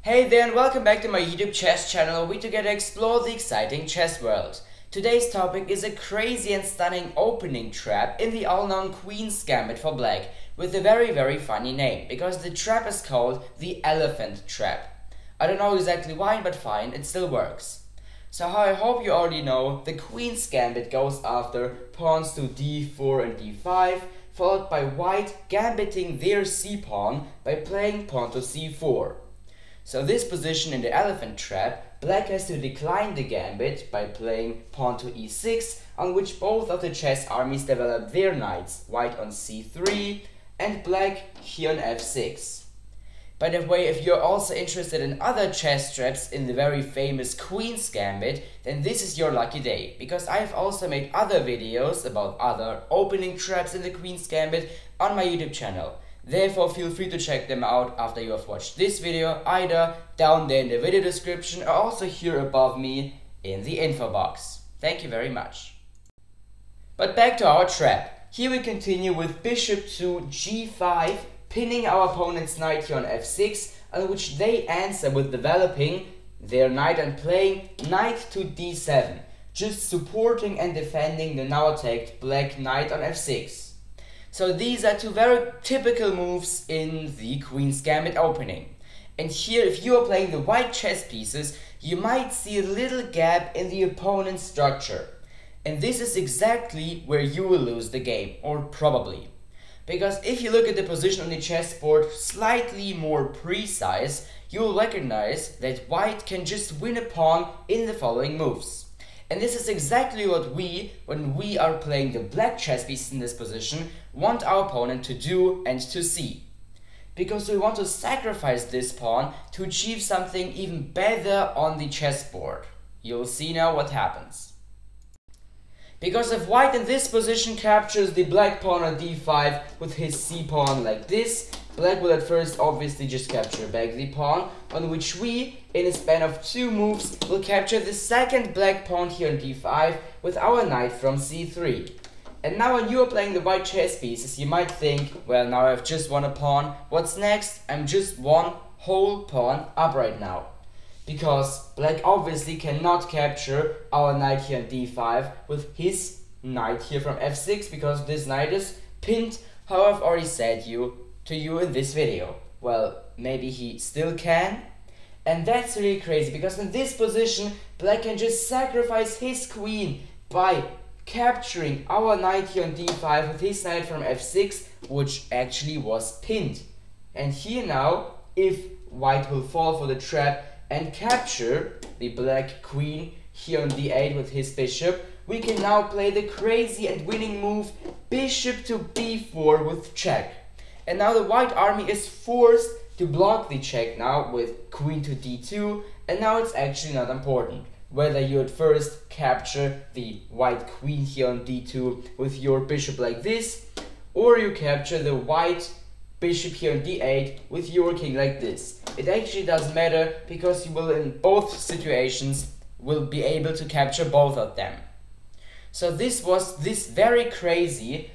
Hey there and welcome back to my YouTube chess channel where we together explore the exciting chess world. Today's topic is a crazy and stunning opening trap in the all-known Queen's Gambit for black with a very funny name because the trap is called the Elephant Trap. I don't know exactly why, but fine, it still works. So how I hope you already know, the Queen's Gambit goes after pawns to d4 and d5, followed by white gambiting their c-pawn by playing pawn to c4. So this position in the elephant trap, black has to decline the gambit by playing pawn to e6, on which both of the chess armies develop their knights, white on c3 and black here on f6. By the way, if you're also interested in other chess traps in the very famous Queen's Gambit, then this is your lucky day, because I have also made other videos about other opening traps in the Queen's Gambit on my YouTube channel. Therefore, feel free to check them out after you have watched this video, either down there in the video description or also here above me in the info box. Thank you very much. But back to our trap. Here we continue with bishop to g5, pinning our opponent's knight here on f6, on which they answer with developing their knight and playing knight to d7, just supporting and defending the now attacked black knight on f6. So these are two very typical moves in the Queen's Gambit opening. And here, if you are playing the white chess pieces, you might see a little gap in the opponent's structure. And this is exactly where you will lose the game, or probably. Because if you look at the position on the chessboard slightly more precise, you will recognize that white can just win a pawn in the following moves. And this is exactly what we, when we are playing the black chess piece in this position, want our opponent to do and to see. Because we want to sacrifice this pawn to achieve something even better on the chessboard. You'll see now what happens. Because if white in this position captures the black pawn on d5 with his c-pawn like this, black will at first obviously just capture back the pawn, on which we, in a span of 2 moves, will capture the second black pawn here on d5 with our knight from c3. And now when you are playing the white chess pieces, you might think, well, now I've just won a pawn, what's next? I'm just one whole pawn up right now. Because black obviously cannot capture our knight here on d5 with his knight here from f6, because this knight is pinned, how I've already said to you in this video. Well, maybe he still can. And that's really crazy, because in this position, black can just sacrifice his queen by capturing our knight here on d5 with his knight from f6, which actually was pinned. And here now, if white will fall for the trap and capture the black queen here on d8 with his bishop, we can now play the crazy and winning move bishop to b4 with check. And now the white army is forced to block the check now with queen to d2, and now it's actually not important whether you at first capture the white queen here on d2 with your bishop like this, or you capture the white bishop here on d8 with your king like this. It actually doesn't matter, because you will in both situations will be able to capture both of them. So this was this very crazy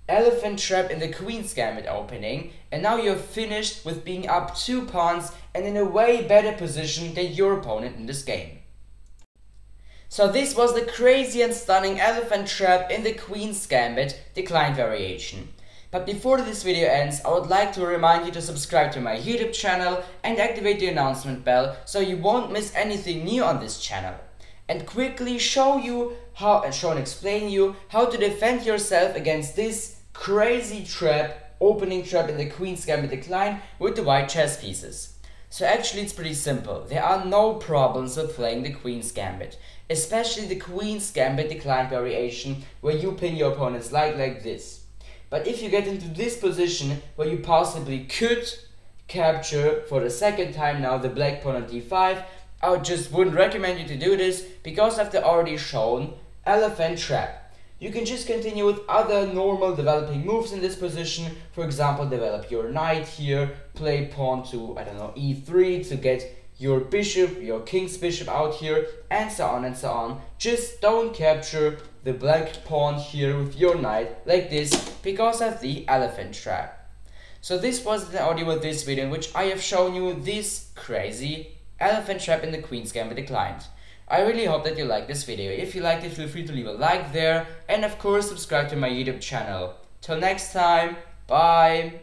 elephant trap in the Queen's Gambit opening, and now you're finished with being up 2 pawns and in a way better position than your opponent in this game. So this was the crazy and stunning elephant trap in the Queen's Gambit decline variation. But before this video ends, I would like to remind you to subscribe to my YouTube channel and activate the announcement bell so you won't miss anything new on this channel. And quickly show and explain you how to defend yourself against this crazy trap, opening trap in the Queen's Gambit decline with the white chess pieces. So actually it's pretty simple. There are no problems with playing the Queen's Gambit, especially the Queen's Gambit decline variation where you pin your opponent's knight like this. But if you get into this position where you possibly could capture for the second time now the black pawn on d5, I just wouldn't recommend you to do this, because of the already shown elephant trap. You can just continue with other normal developing moves in this position. For example, develop your knight here, play pawn to, I don't know, e3 to get your bishop, your king's bishop out here, and so on and so on. Just don't capture the black pawn here with your knight like this because of the elephant trap. So this was the audio with this video in which I have shown you this crazy elephant trap in the Queen's Gambit declined. I really hope that you liked this video. If you liked it, feel free to leave a like there, and of course subscribe to my YouTube channel. Till next time, bye!